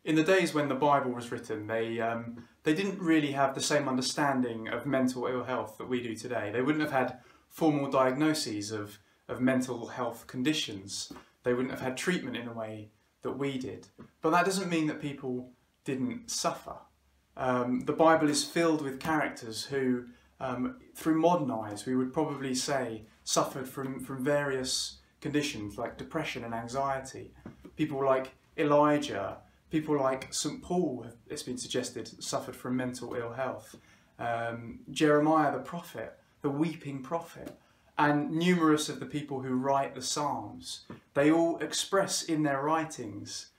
In the days when the Bible was written, they didn't really have the same understanding of mental ill health that we do today. They wouldn't have had formal diagnoses of mental health conditions. They wouldn't have had treatment in a way that we did. But that doesn't mean that people didn't suffer. The Bible is filled with characters who, through modern eyes, we would probably say suffered from various conditions like depression and anxiety. People like Elijah, people like St. Paul, it's been suggested, suffered from mental ill health. Jeremiah the prophet, the weeping prophet, and numerous of the people who write the Psalms, they all express in their writings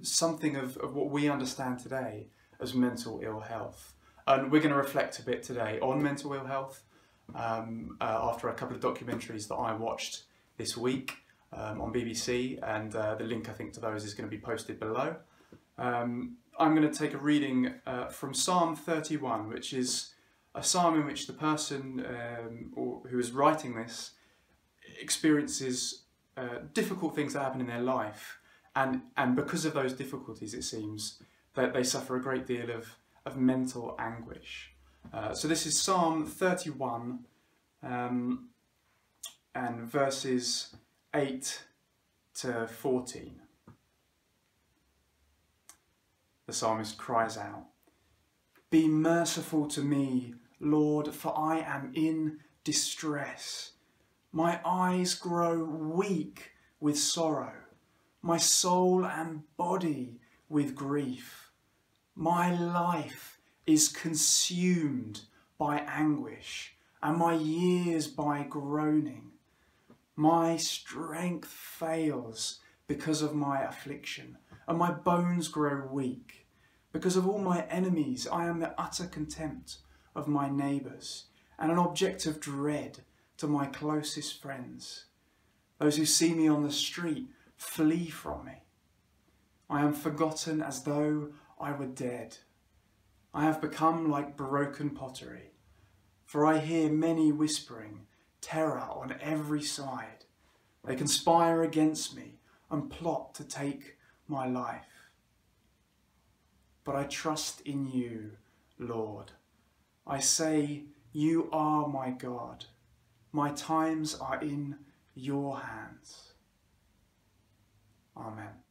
something of what we understand today as mental ill health. And we're going to reflect a bit today on mental ill health after a couple of documentaries that I watched this week on BBC, and the link I think to those is going to be posted below. I'm going to take a reading from Psalm 31, which is a psalm in which the person who is writing this experiences difficult things that happen in their life, and because of those difficulties, it seems that they suffer a great deal of mental anguish. So this is Psalm 31 and verses 8 to 14. The psalmist cries out, "Be merciful to me, Lord, for I am in distress. My eyes grow weak with sorrow, my soul and body with grief. My life is consumed by anguish, and my years by groaning. My strength fails because of my affliction, and my bones grow weak. Because of all my enemies, I am the utter contempt of my neighbours, and an object of dread to my closest friends. Those who see me on the street flee from me. I am forgotten as though I were dead. I have become like broken pottery, for I hear many whispering, terror on every side. They conspire against me and plot to take my life. But I trust in you, Lord. I say, you are my God. My times are in your hands." Amen.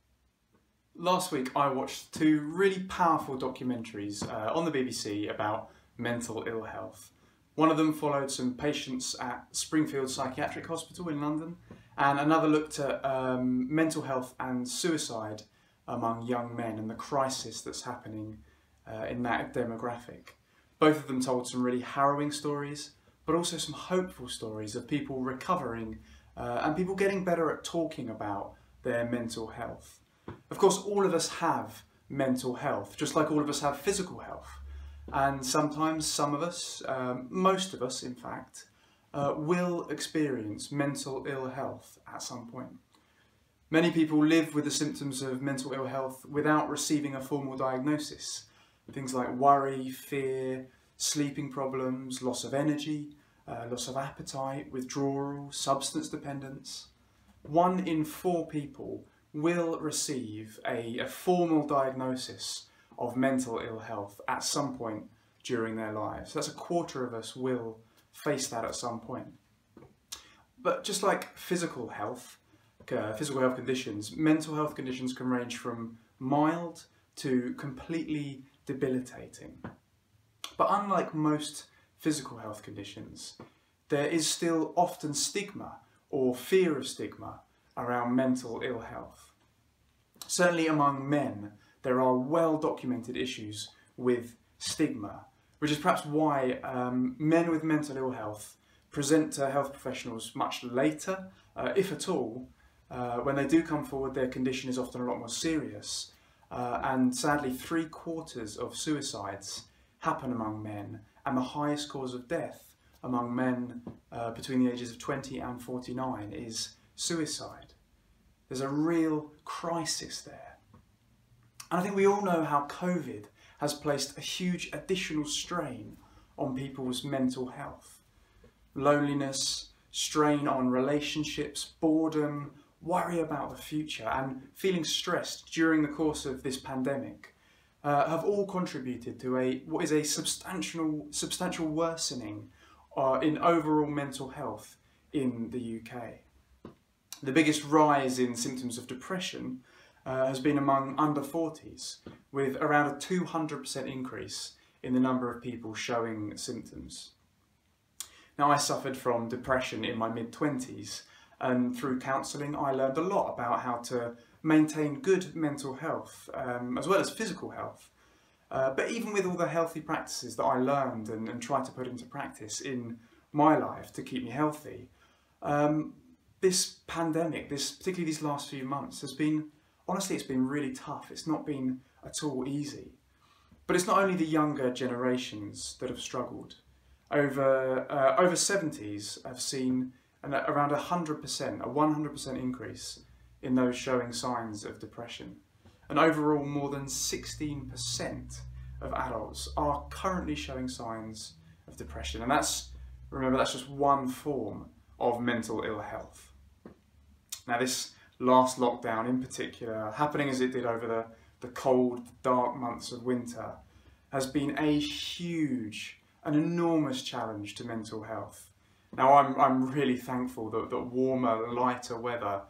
Last week I watched two really powerful documentaries on the BBC about mental ill health. One of them followed some patients at Springfield Psychiatric Hospital in London, and another looked at mental health and suicide among young men and the crisis that's happening in that demographic. Both of them told some really harrowing stories, but also some hopeful stories of people recovering and people getting better at talking about their mental health. Of course, all of us have mental health, just like all of us have physical health. And sometimes some of us, most of us in fact, will experience mental ill health at some point. Many people live with the symptoms of mental ill health without receiving a formal diagnosis. Things like worry, fear, sleeping problems, loss of energy, loss of appetite, withdrawal, substance dependence. 1 in 4 people will receive a formal diagnosis of mental ill health at some point during their lives. That's 1/4 of us will face that at some point. But just like physical health conditions, mental health conditions can range from mild to completely debilitating. But unlike most physical health conditions, there is still often stigma or fear of stigma around mental ill health. Certainly among men, there are well-documented issues with stigma, which is perhaps why men with mental ill health present to health professionals much later, if at all. When they do come forward, their condition is often a lot more serious, and sadly 3/4 of suicides happen among men, and the highest cause of death among men between the ages of 20 and 49 is suicide. There's a real crisis there. And I think we all know how COVID has placed a huge additional strain on people's mental health. Loneliness, strain on relationships, boredom, worry about the future and feeling stressed during the course of this pandemic have all contributed to what is a substantial worsening in overall mental health in the UK. The biggest rise in symptoms of depression has been among under 40s, with around a 200% increase in the number of people showing symptoms. Now, I suffered from depression in my mid-20s, and through counselling I learned a lot about how to maintain good mental health as well as physical health. But even with all the healthy practices that I learned and tried to put into practice in my life to keep me healthy, this pandemic, particularly these last few months, honestly, it's been really tough. It's not been at all easy. But it's not only the younger generations that have struggled. Over 70s have seen around 100% increase in those showing signs of depression. And overall, more than 16% of adults are currently showing signs of depression. And remember, that's just one form of mental ill health. Now, this last lockdown in particular, happening as it did over the cold, dark months of winter, has been a huge, an enormous challenge to mental health. Now, I'm really thankful that warmer, lighter weather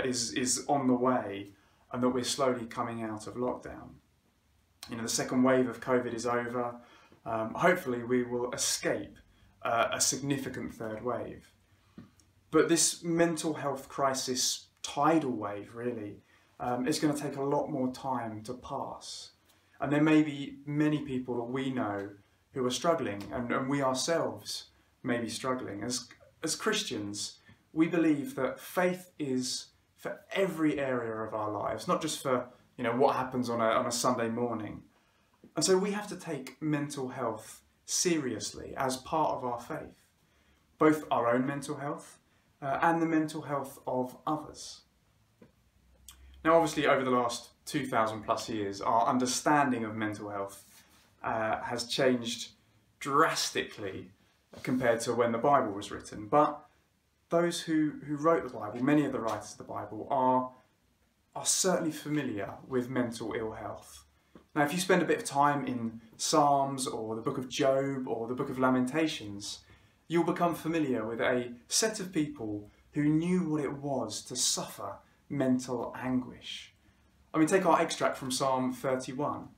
is on the way and that we're slowly coming out of lockdown. You know, the second wave of COVID is over. Hopefully we will escape a significant third wave. But this mental health crisis tidal wave, really, is going to take a lot more time to pass. And there may be many people that we know who are struggling, and we ourselves may be struggling. As Christians, we believe that faith is for every area of our lives, not just for what happens on a Sunday morning. And so we have to take mental health seriously as part of our faith, both our own mental health and the mental health of others. Now, obviously, over the last 2,000 plus years, our understanding of mental health has changed drastically compared to when the Bible was written. But those who wrote the Bible, many of the writers of the Bible, are certainly familiar with mental ill health. Now, if you spend a bit of time in Psalms or the book of Job or the book of Lamentations, you'll become familiar with a set of people who knew what it was to suffer mental anguish. I mean, take our extract from Psalm 31.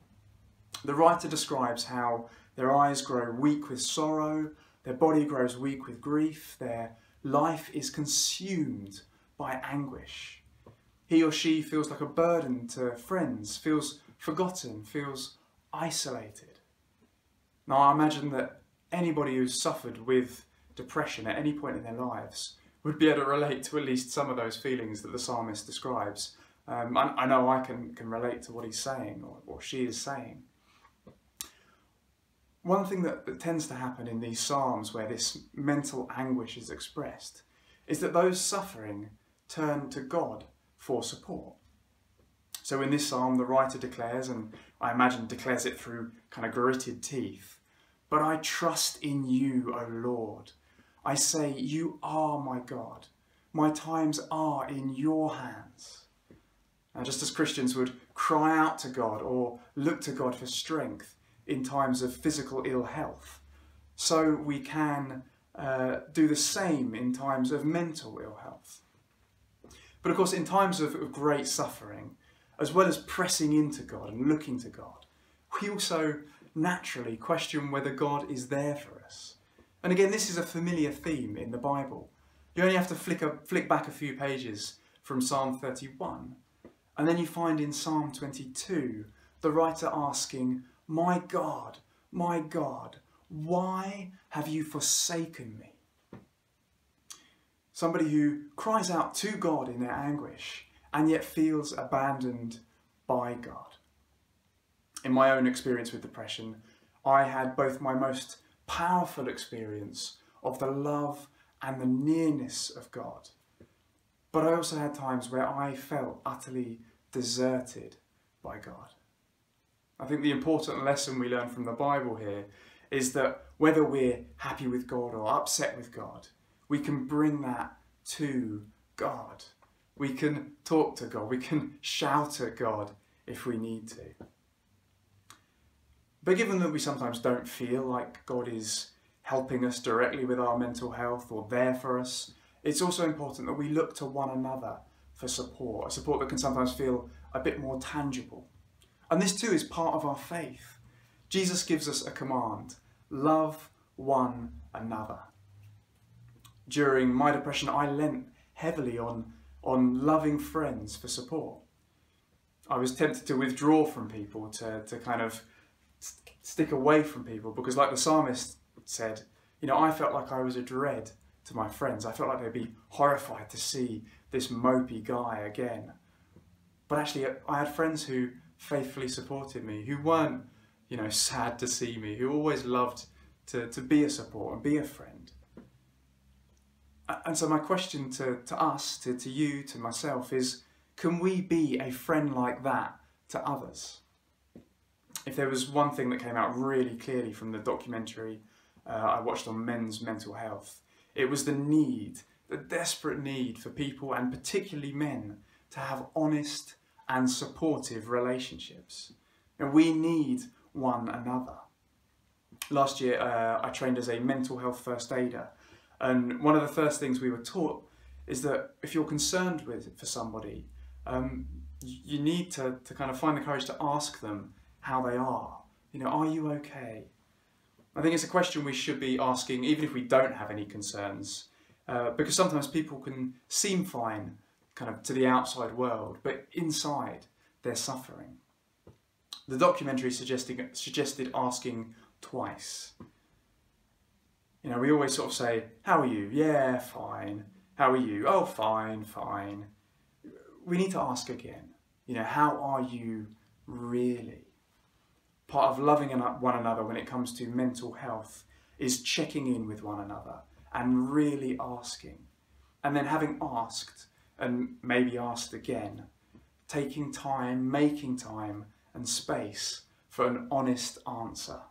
The writer describes how their eyes grow weak with sorrow, their body grows weak with grief, their life is consumed by anguish. He or she feels like a burden to friends, feels forgotten, feels isolated. Now, I imagine that anybody who's suffered with depression at any point in their lives would be able to relate to at least some of those feelings that the psalmist describes. I know I can relate to what he's saying or she is saying. One thing that tends to happen in these psalms where this mental anguish is expressed is that those suffering turn to God for support. So in this psalm, the writer declares, and I imagine declares it through kind of gritted teeth, "But I trust in you, O Lord. I say, you are my God. My times are in your hands." Now, just as Christians would cry out to God or look to God for strength in times of physical ill health, so we can do the same in times of mental ill health. But of course, in times of great suffering, as well as pressing into God and looking to God, we also naturally question whether God is there for us. And again, this is a familiar theme in the Bible. You only have to flick back a few pages from Psalm 31, and then you find in Psalm 22 the writer asking, my God, why have you forsaken me?" Somebody who cries out to God in their anguish and yet feels abandoned by God. In my own experience with depression, I had both my most powerful experience of the love and the nearness of God, but I also had times where I felt utterly deserted by God. I think the important lesson we learn from the Bible here is that whether we're happy with God or upset with God, we can bring that to God. We can talk to God. We can shout at God if we need to. But given that we sometimes don't feel like God is helping us directly with our mental health or there for us, it's also important that we look to one another for support, a support that can sometimes feel a bit more tangible. And this too is part of our faith. Jesus gives us a command: love one another. During my depression, I lent heavily on loving friends for support. I was tempted to withdraw from people, to kind of stick away from people, because like the psalmist said, I felt like I was a dread to my friends. I felt like they'd be horrified to see this mopey guy again. But actually, I had friends who faithfully supported me, who weren't, sad to see me, who always loved to be a support and be a friend. And so my question to us, to you, to myself is, can we be a friend like that to others? If there was one thing that came out really clearly from the documentary I watched on men's mental health, it was the desperate need for people, and particularly men, to have honest and supportive relationships. And we need one another. Last year I trained as a mental health first aider, and one of the first things we were taught is that if you're concerned for somebody, you need to kind of find the courage to ask them how they are. Are you okay? I think it's a question we should be asking even if we don't have any concerns, because sometimes people can seem fine kind of to the outside world, but inside they're suffering. The documentary suggested asking twice. We always sort of say, how are you? Yeah, fine. How are you? Oh, fine, fine. We need to ask again, how are you really? Part of loving one another when it comes to mental health is checking in with one another and really asking. And then having asked, and maybe asked again, taking time, making time and space for an honest answer.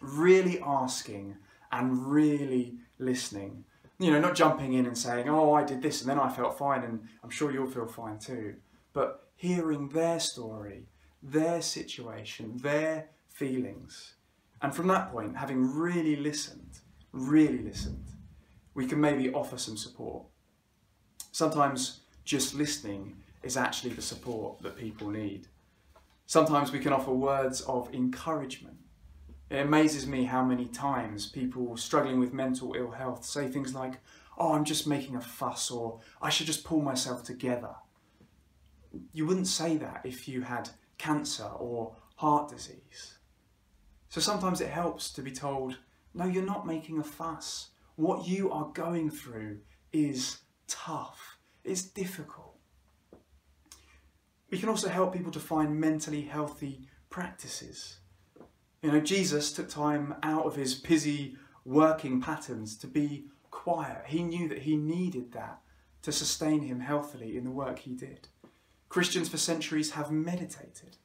Really asking and really listening. Not jumping in and saying, oh, I did this and then I felt fine and I'm sure you'll feel fine too. But hearing their story, their situation, their feelings. And from that point, having really listened, we can maybe offer some support. Sometimes just listening is actually the support that people need. Sometimes we can offer words of encouragement. It amazes me how many times people struggling with mental ill health say things like, oh, I'm just making a fuss, or I should just pull myself together. You wouldn't say that if you had cancer or heart disease. So sometimes it helps to be told, no, you're not making a fuss. What you are going through is tough. It's difficult. We can also help people to find mentally healthy practices. Jesus took time out of his busy working patterns to be quiet. He knew that he needed that to sustain him healthily in the work he did. Christians for centuries have meditated.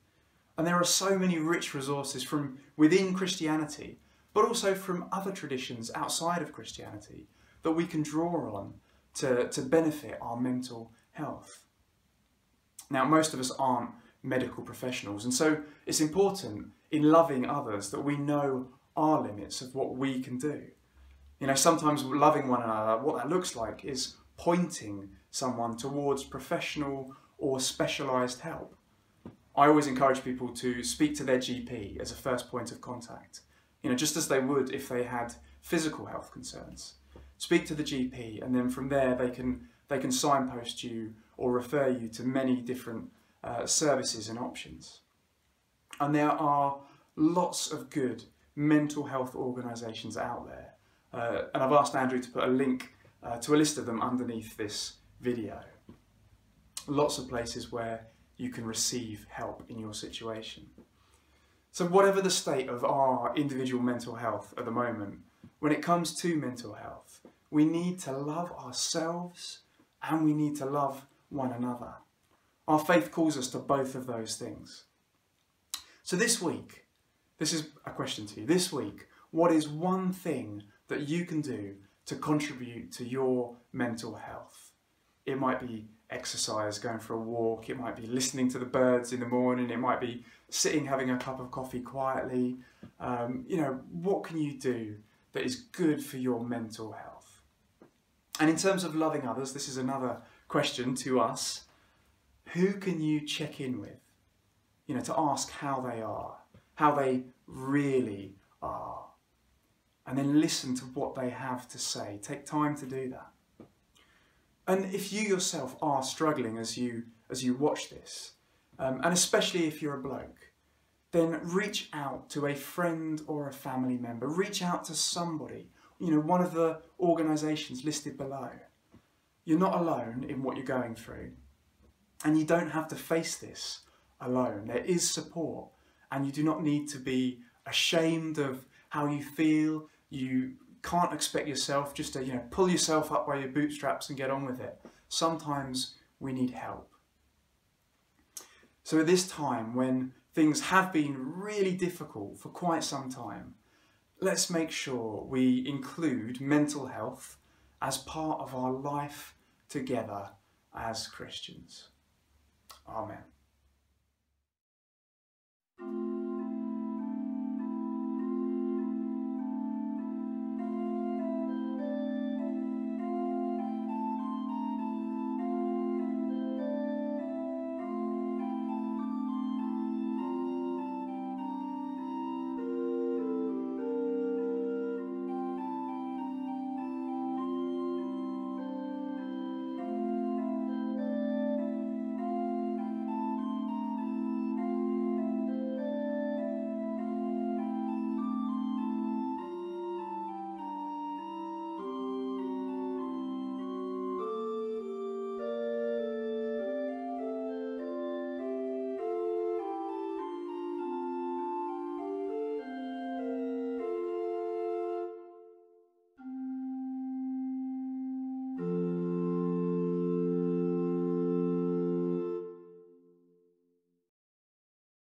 And there are so many rich resources from within Christianity, but also from other traditions outside of Christianity that we can draw on to benefit our mental health. Now, most of us aren't medical professionals, and so it's important in loving others that we know our limits of what we can do. Sometimes loving one another, what that looks like is pointing someone towards professional or specialised help. I always encourage people to speak to their GP as a first point of contact, just as they would if they had physical health concerns. Speak to the GP, and then from there they can signpost you or refer you to many different services and options. And there are lots of good mental health organisations out there. And I've asked Andrew to put a link to a list of them underneath this video. Lots of places where you can receive help in your situation. So whatever the state of our individual mental health at the moment, when it comes to mental health, we need to love ourselves and we need to love one another. Our faith calls us to both of those things. So this week, this is a question to you. This week, what is one thing that you can do to contribute to your mental health? It might be exercise, going for a walk, it might be listening to the birds in the morning, it might be sitting having a cup of coffee quietly. What can you do that is good for your mental health? And in terms of loving others, this is another question to us. Who can you check in with? To ask how they are, how they really are. And then listen to what they have to say. Take time to do that. And if you yourself are struggling as you watch this, and especially if you're a bloke, then reach out to a friend or a family member. Reach out to somebody, one of the organisations listed below. You're not alone in what you're going through. And you don't have to face this alone. There is support, and you do not need to be ashamed of how you feel. You can't expect yourself just to pull yourself up by your bootstraps and get on with it. Sometimes we need help. So at this time, when things have been really difficult for quite some time, let's make sure we include mental health as part of our life together as Christians. Amen.